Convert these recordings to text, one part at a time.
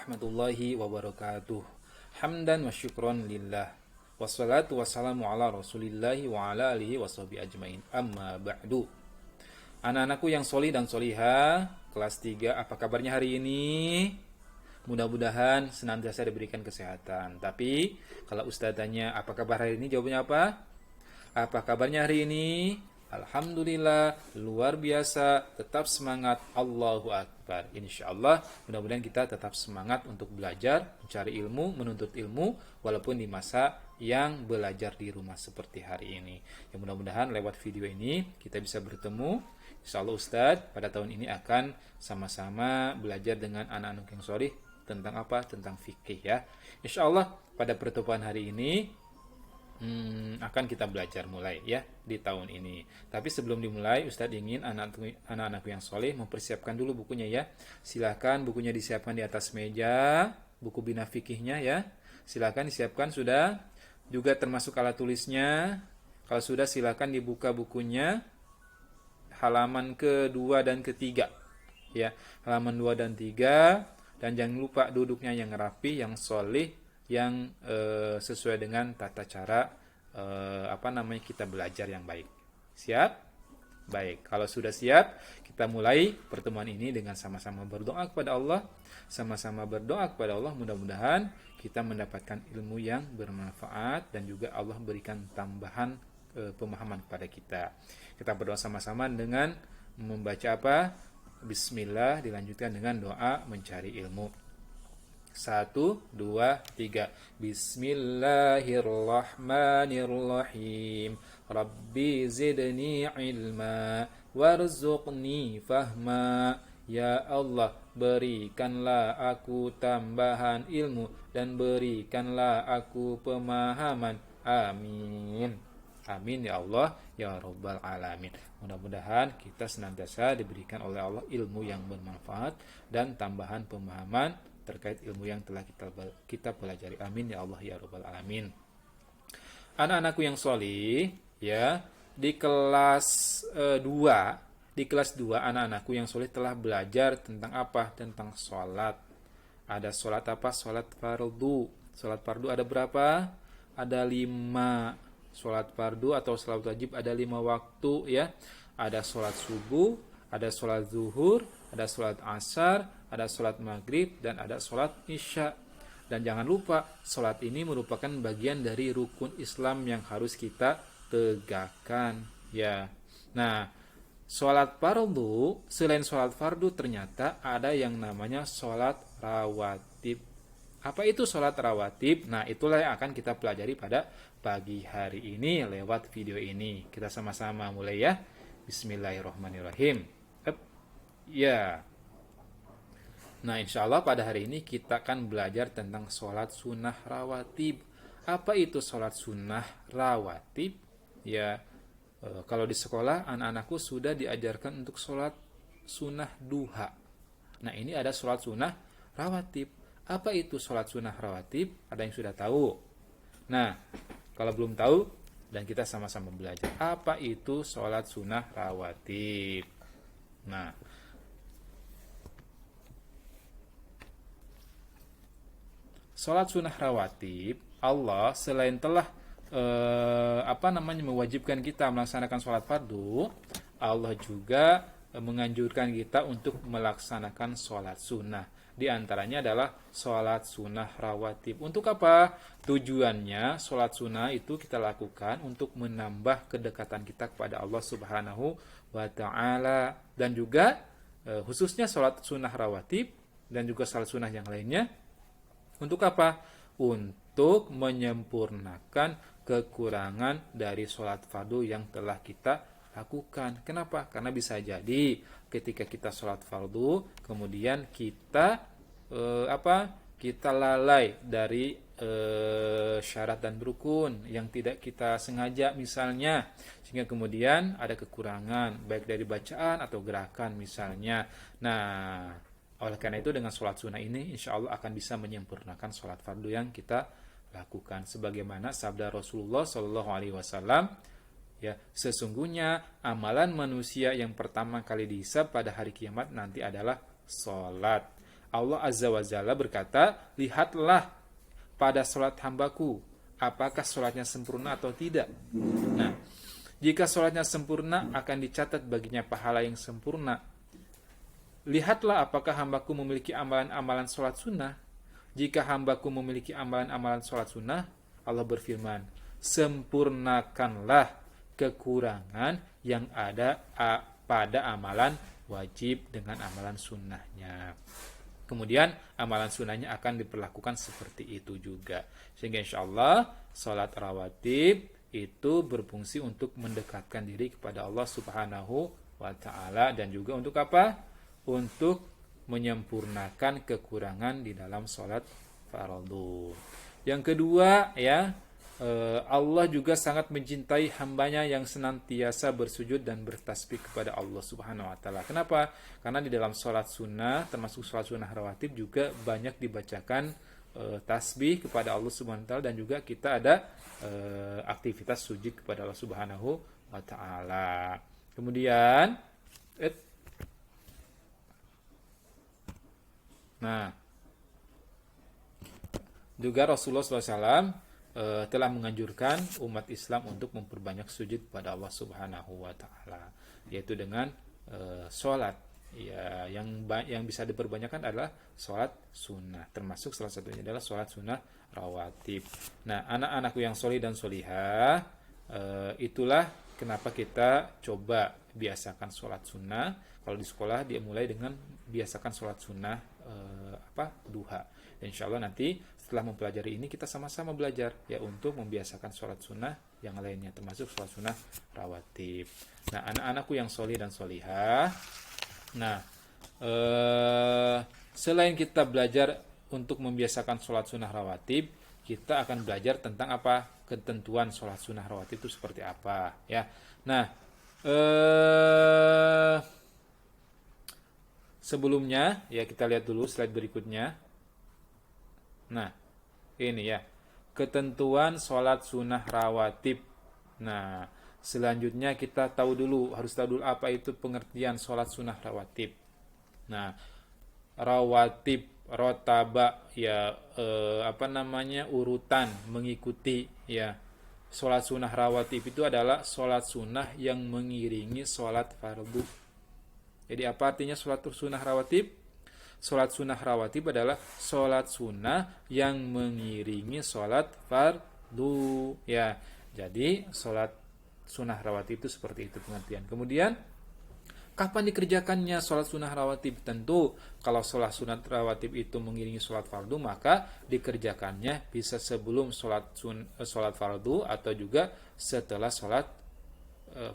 Warahmatullahi wabarakatuh. Hamdan wa syukron lillah. Wassalatu wassalamu ala rasulillahi wa ala alihi washabihi ajmain. Amma ba'du. Anak-anakku yang solih dan soliha, kelas 3, apa kabarnya hari ini? Mudah-mudahan senantiasa diberikan kesehatan. Tapi kalau Ustaz tanya apa kabar hari ini, jawabannya apa? Apa kabarnya hari ini? Alhamdulillah, luar biasa, tetap semangat, Allahu Akbar. Insya Allah, mudah-mudahan kita tetap semangat untuk belajar, mencari ilmu, menuntut ilmu, walaupun di masa yang belajar di rumah seperti hari ini. Ya, mudah-mudahan lewat video ini kita bisa bertemu. Insya Allah Ustadz pada tahun ini akan sama-sama belajar dengan anak-anak yang solih tentang apa? Tentang fikih ya. Insya Allah pada pertemuan hari ini akan kita belajar mulai ya di tahun ini. Tapi sebelum dimulai, Ustadz ingin anak-anakku yang soleh mempersiapkan dulu bukunya ya. Silahkan bukunya disiapkan di atas meja, buku bina fikihnya ya. Silahkan disiapkan sudah. Juga termasuk alat tulisnya. Kalau sudah silahkan dibuka bukunya halaman kedua dan ketiga ya. Halaman 2 dan 3. Dan jangan lupa duduknya yang rapi, yang soleh, yang sesuai dengan tata cara kita belajar yang baik. Siap? Baik, kalau sudah siap, kita mulai pertemuan ini dengan sama-sama berdoa kepada Allah. Sama-sama berdoa kepada Allah, mudah-mudahan kita mendapatkan ilmu yang bermanfaat dan juga Allah berikan tambahan pemahaman kepada kita. Kita berdoa sama-sama dengan membaca apa? Bismillah, dilanjutkan dengan doa mencari ilmu. 1, 2, 3. Bismillahirrahmanirrahim. Rabbi zidni ilma warzuqni fahma. Ya Allah, berikanlah aku tambahan ilmu dan berikanlah aku pemahaman. Amin. Amin ya Allah ya Rabbal Alamin. Mudah-mudahan kita senantiasa diberikan oleh Allah ilmu yang bermanfaat dan tambahan pemahaman terkait ilmu yang telah kita pelajari. Amin ya Allah ya Rabbal Alamin. Anak-anakku yang solih ya, di kelas 2 anak-anakku yang solih telah belajar tentang apa? Tentang sholat. Ada sholat apa? Sholat fardu. Sholat fardu ada berapa? Ada 5. Sholat fardu atau sholat wajib ada 5 waktu ya. Ada sholat subuh, ada sholat zuhur, ada sholat asar, ada sholat maghrib, dan ada sholat isya. Dan jangan lupa, sholat ini merupakan bagian dari rukun Islam yang harus kita tegakkan ya. Nah, sholat fardu, selain sholat fardu ternyata ada yang namanya sholat rawatib. Apa itu sholat rawatib? Nah, itulah yang akan kita pelajari pada pagi hari ini lewat video ini. Kita sama-sama mulai ya. Bismillahirrahmanirrahim. Ya. Nah, insya Allah pada hari ini kita akan belajar tentang sholat sunnah rawatib. Apa itu sholat sunnah rawatib? Ya, kalau di sekolah anak-anakku sudah diajarkan untuk sholat sunnah duha. Nah, ini ada sholat sunnah rawatib. Apa itu sholat sunnah rawatib? Ada yang sudah tahu? Nah, kalau belum tahu, dan kita sama-sama belajar. Apa itu sholat sunnah rawatib? Nah, sholat sunnah rawatib, Allah selain telah mewajibkan kita melaksanakan sholat fardu, Allah juga menganjurkan kita untuk melaksanakan sholat sunnah. Di antaranya adalah sholat sunnah rawatib. Untuk apa? Tujuannya sholat sunnah itu kita lakukan untuk menambah kedekatan kita kepada Allah Subhanahu wa Ta'ala. Dan juga khususnya sholat sunnah rawatib dan juga sholat sunnah yang lainnya. Untuk apa? Untuk menyempurnakan kekurangan dari sholat fardu yang telah kita lakukan. Kenapa? Karena bisa jadi ketika kita sholat fardu, kemudian kita kita lalai dari syarat dan rukun yang tidak kita sengaja misalnya, sehingga kemudian ada kekurangan baik dari bacaan atau gerakan misalnya. Nah, oleh karena itu dengan sholat sunnah ini insya Allah akan bisa menyempurnakan sholat fardu yang kita lakukan. Sebagaimana sabda Rasulullah SAW, ya, sesungguhnya amalan manusia yang pertama kali dihisab pada hari kiamat nanti adalah sholat. Allah Azza wa Jalla berkata, lihatlah pada sholat hambaku, apakah sholatnya sempurna atau tidak. Nah, jika sholatnya sempurna, akan dicatat baginya pahala yang sempurna. Lihatlah apakah hambaku memiliki amalan-amalan sholat sunnah. Jika hambaku memiliki amalan-amalan sholat sunnah, Allah berfirman, sempurnakanlah kekurangan yang ada pada amalan wajib dengan amalan sunnahnya. Kemudian amalan sunnahnya akan diperlakukan seperti itu juga. Sehingga insya Allah sholat rawatib itu berfungsi untuk mendekatkan diri kepada Allah Subhanahu wa Ta'ala, dan juga untuk apa? Untuk menyempurnakan kekurangan di dalam sholat fardu. Yang kedua, ya, Allah juga sangat mencintai hambanya yang senantiasa bersujud dan bertasbih kepada Allah Subhanahu wa Ta'ala. Kenapa? Karena di dalam sholat sunnah, termasuk sholat sunnah rawatib, juga banyak dibacakan tasbih kepada Allah Subhanahu wa Ta'ala, dan juga kita ada aktivitas sujud kepada Allah Subhanahu wa Ta'ala. Kemudian juga Rasulullah SAW telah menganjurkan umat Islam untuk memperbanyak sujud kepada Allah Subhanahu wa Ta'ala, yaitu dengan sholat. Ya, yang bisa diperbanyakkan adalah sholat sunnah, termasuk salah satunya adalah sholat sunnah rawatib. Nah, anak-anakku yang solih dan solihah, itulah kenapa kita coba biasakan sholat sunnah. Kalau di sekolah dia mulai dengan biasakan sholat sunnah duha. Dan insya Allah nanti setelah mempelajari ini kita sama-sama belajar ya untuk membiasakan sholat sunnah yang lainnya, termasuk sholat sunnah rawatib. Nah, anak-anakku yang solih dan solihah, nah selain kita belajar untuk membiasakan sholat sunnah rawatib, kita akan belajar tentang apa? Ketentuan sholat sunnah rawatib itu seperti apa ya. Nah, sebelumnya ya kita lihat dulu slide berikutnya. Nah, ini ya, ketentuan sholat sunnah rawatib. Nah, selanjutnya kita harus tahu dulu apa itu pengertian sholat sunnah rawatib. Nah, rawatib, rotaba ya, urutan, mengikuti ya. Sholat sunnah rawatib itu adalah sholat sunnah yang mengiringi sholat fardu. Jadi apa artinya sholat sunnah rawatib? Sholat sunnah rawatib adalah sholat sunnah yang mengiringi sholat fardu ya. Jadi sholat sunnah rawatib itu seperti itu pengertian. Kemudian kapan dikerjakannya sholat sunnah rawatib? Tentu kalau sholat sunnah rawatib itu mengiringi sholat fardu, maka dikerjakannya bisa sebelum sholat fardu atau juga setelah sholat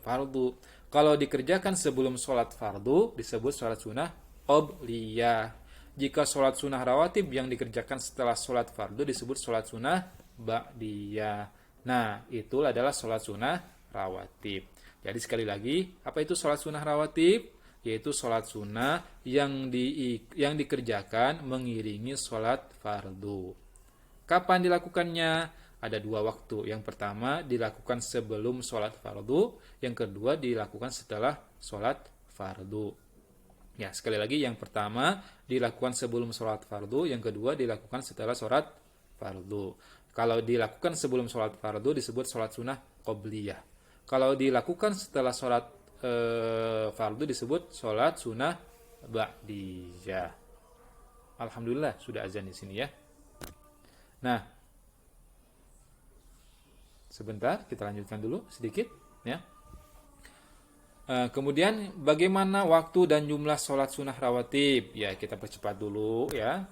fardu. Kalau dikerjakan sebelum sholat fardu disebut sholat sunnah qobliyah. Jika sholat sunnah rawatib yang dikerjakan setelah sholat fardu disebut sholat sunnah ba'diyah. Nah, itu adalah sholat sunnah rawatib. Jadi sekali lagi, apa itu sholat sunnah rawatib? Yaitu sholat sunnah yang dikerjakan mengiringi sholat fardu. Kapan dilakukannya? Ada dua waktu. Yang pertama dilakukan sebelum sholat fardu, yang kedua dilakukan setelah sholat fardu. Ya, sekali lagi, yang pertama dilakukan sebelum sholat fardu, yang kedua dilakukan setelah sholat fardu. Kalau dilakukan sebelum sholat fardu disebut sholat sunnah qobliyah. Kalau dilakukan setelah sholat fardu disebut sholat sunnah ba'diyah. Alhamdulillah sudah azan di sini ya. Nah, sebentar kita lanjutkan dulu sedikit ya. Kemudian bagaimana waktu dan jumlah sholat sunnah rawatib? Ya, kita percepat dulu ya.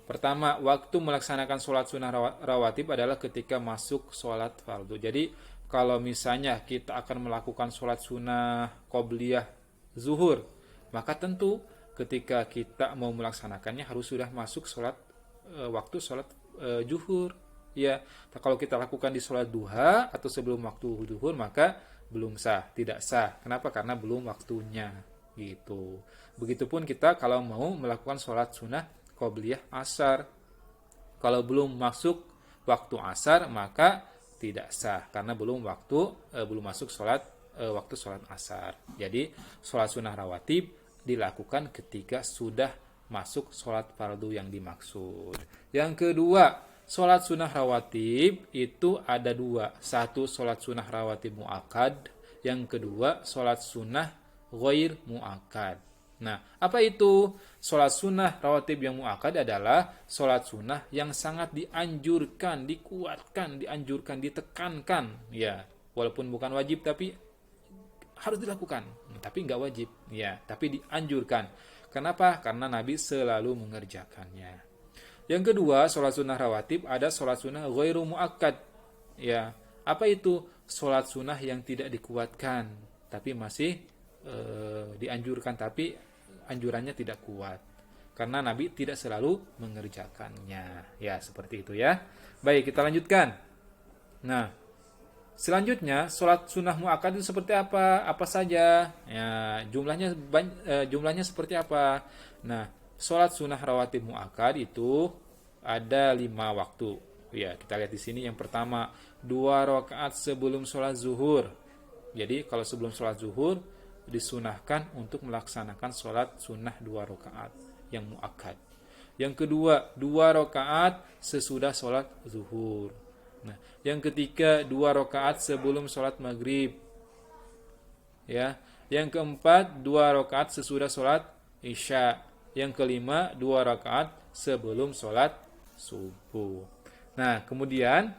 Pertama, waktu melaksanakan sholat sunnah rawatib adalah ketika masuk sholat fardu. Jadi kalau misalnya kita akan melakukan sholat sunnah qobliyah zuhur, maka tentu ketika kita mau melaksanakannya harus sudah masuk waktu sholat zuhur. Ya, kalau kita lakukan di sholat duha atau sebelum waktu zuhur, maka belum sah, tidak sah. Kenapa? Karena belum waktunya gitu. Begitupun kita kalau mau melakukan sholat sunnah qobliyah asar, kalau belum masuk waktu asar maka tidak sah karena belum masuk waktu sholat asar. Jadi sholat sunnah rawatib dilakukan ketika sudah masuk sholat fardu yang dimaksud. Yang kedua, sholat sunnah rawatib itu ada dua. Satu, sholat sunnah rawatib mu'akad. Yang kedua, sholat sunnah ghair mu'akad. Nah, apa itu? Sholat sunnah rawatib yang mu'akad adalah sholat sunnah yang sangat dianjurkan, dikuatkan, dianjurkan, ditekankan. Ya, walaupun bukan wajib tapi harus dilakukan. Tapi nggak wajib. Ya, tapi dianjurkan. Kenapa? Karena Nabi selalu mengerjakannya. Yang kedua, sholat sunnah rawatib ada sholat sunnah ghairu mu'akkad. Ya, apa itu? Sholat sunnah yang tidak dikuatkan, tapi masih dianjurkan, tapi anjurannya tidak kuat. Karena Nabi tidak selalu mengerjakannya. Ya, seperti itu ya. Baik, kita lanjutkan. Nah, selanjutnya, sholat sunnah mu'akkad itu seperti apa? Apa saja? Ya, jumlahnya seperti apa? Nah, sholat sunnah rawatib mu'akkad itu ada 5 waktu. Ya, kita lihat di sini. Yang pertama, 2 rakaat sebelum sholat zuhur. Jadi, kalau sebelum sholat zuhur, disunahkan untuk melaksanakan sholat sunnah 2 rakaat yang mu'akkad. Yang kedua, 2 rakaat sesudah sholat zuhur. Nah, yang ketiga 2 rakaat sebelum sholat maghrib. Ya, yang keempat 2 rakaat sesudah sholat isya. Yang kelima 2 rakaat sebelum sholat subuh. Nah, kemudian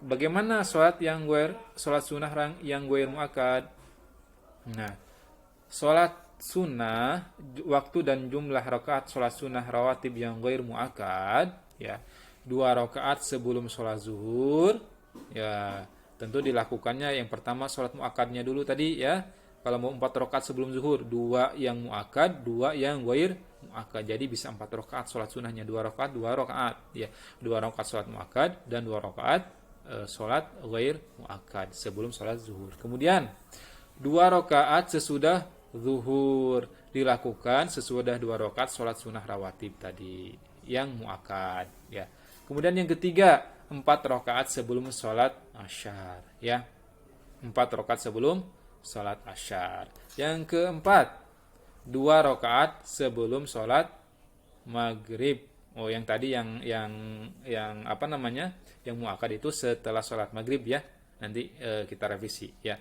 bagaimana sholat sunnah yang ghair mu'akkad? Nah, sholat sunnah waktu dan jumlah rakaat sholat sunnah rawatib yang ghair mu'akkad ya, 2 rakaat sebelum sholat zuhur ya, tentu dilakukannya yang pertama sholat mu'akkadnya dulu tadi ya. Kalau mau 4 rakaat sebelum zuhur, 2 yang mu'akkad, 2 yang ghair mu'akkad. Jadi bisa 4 rakaat sholat sunnahnya, 2 rakaat, 2 rakaat ya. 2 rakaat sholat mu'akkad dan 2 rakaat sholat ghair mu'akkad sebelum sholat zuhur. Kemudian 2 rakaat sesudah zuhur dilakukan sesudah 2 rakaat sholat sunnah rawatib tadi yang mu'akkad ya. Kemudian yang ketiga 4 rakaat sebelum sholat asyar ya. 4 rakaat sebelum sholat asyar. Yang keempat 2 rakaat sebelum sholat maghrib. Oh, yang tadi yang apa namanya? Yang mu'akkad itu setelah sholat maghrib ya. Nanti kita revisi ya.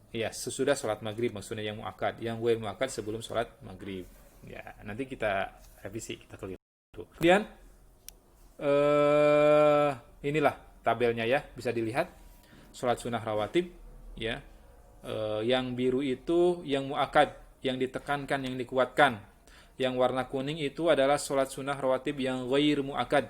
Ya, sesudah sholat maghrib maksudnya yang mu'akkad. Yang ghair mu'akkad sebelum sholat maghrib. Ya, nanti kita revisi, kita keliru. Kemudian inilah tabelnya ya, bisa dilihat. Sholat sunnah rawatib ya. Yang biru itu yang mu'akkad, yang ditekankan, yang dikuatkan. Yang warna kuning itu adalah sholat sunnah rawatib yang ghair mu'akkad.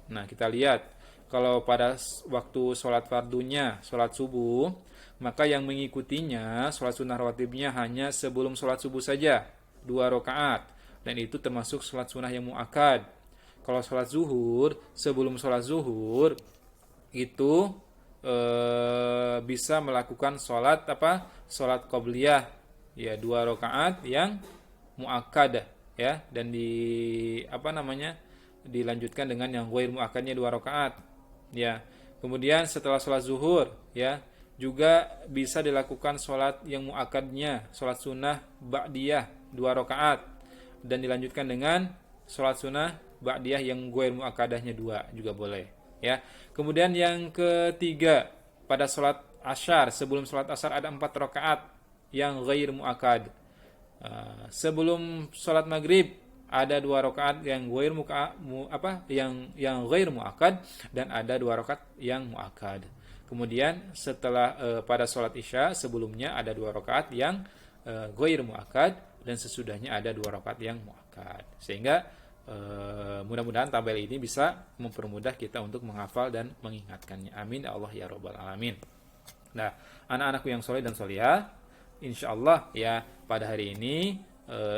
Nah, kita lihat kalau pada waktu sholat fardunya, sholat subuh, maka yang mengikutinya sholat sunnah rawatibnya hanya sebelum sholat subuh saja, 2 rakaat, dan itu termasuk sholat sunnah yang mu'akkad. Kalau sholat zuhur, sebelum sholat zuhur itu bisa melakukan sholat sholat qobliyah ya, 2 rakaat yang mu'akkad ya, dan dilanjutkan dengan yang ghair mu'akkadnya 2 rakaat ya. Kemudian setelah sholat zuhur ya, juga bisa dilakukan sholat yang mu'akkadnya, sholat sunnah ba'diyah 2 rakaat, dan dilanjutkan dengan sholat sunnah ba'diyah yang ghair mu'akkadahnya 2 juga boleh ya. Kemudian yang ketiga pada sholat asyar, sebelum sholat asyar ada 4 rakaat yang ghair mu'akkad. Sebelum sholat maghrib ada 2 rakaat yang ghair yang ghair mu'akkad, dan ada 2 rakaat yang mu'akkad. Kemudian setelah pada sholat isya sebelumnya ada 2 rakaat yang ghair mu'akkad, dan sesudahnya ada 2 rakaat yang mu'akkad. Sehingga mudah-mudahan tabel ini bisa mempermudah kita untuk menghafal dan mengingatkannya. Amin ya Allah ya Rabbal Alamin. Nah, anak-anakku yang soleh dan solihah, insyaallah ya pada hari ini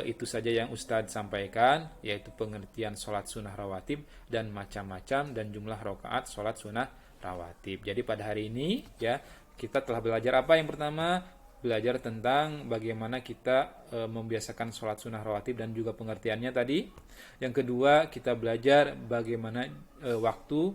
itu saja yang Ustadz sampaikan, yaitu pengertian sholat sunnah rawatib dan macam-macam dan jumlah rakaat sholat sunnah rawatib. Jadi pada hari ini ya kita telah belajar apa? Yang pertama, belajar tentang bagaimana kita membiasakan sholat sunnah rawatib dan juga pengertiannya tadi. Yang kedua, kita belajar bagaimana waktu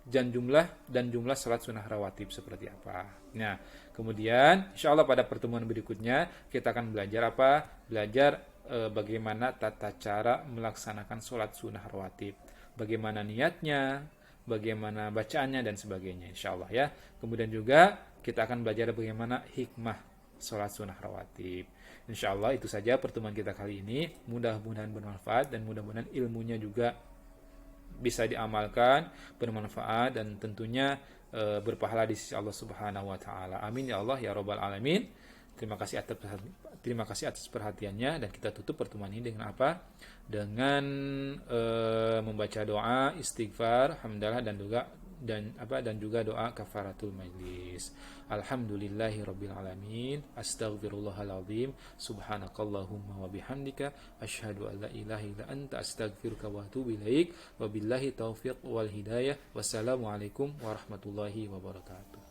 dan jumlah sholat sunnah rawatib seperti apa. Nah, kemudian insya Allah pada pertemuan berikutnya kita akan belajar apa? Belajar bagaimana tata cara melaksanakan sholat sunnah rawatib, bagaimana niatnya, bagaimana bacaannya dan sebagainya, insya Allah ya. Kemudian juga kita akan belajar bagaimana hikmah sholat sunnah rawatib. Insya Allah itu saja pertemuan kita kali ini. Mudah-mudahan bermanfaat dan mudah-mudahan ilmunya juga bisa diamalkan, bermanfaat dan tentunya berpahala di sisi Allah Subhanahu wa taala. Amin ya Allah ya rabbal alamin. Terima kasih atas perhatiannya, dan kita tutup pertemuan ini dengan apa? Dengan membaca doa istighfar, hamdalah dan juga doa kafaratul majlis. Alhamdulillahirabbil alamin. Astaghfirullahalazim. Subhanakallahumma wa bihamdika asyhadu an la ilaha illa anta astaghfiruka wa atubu ilaik. Wabillahi taufiq wal hidayah. Wassalamualaikum warahmatullahi wabarakatuh.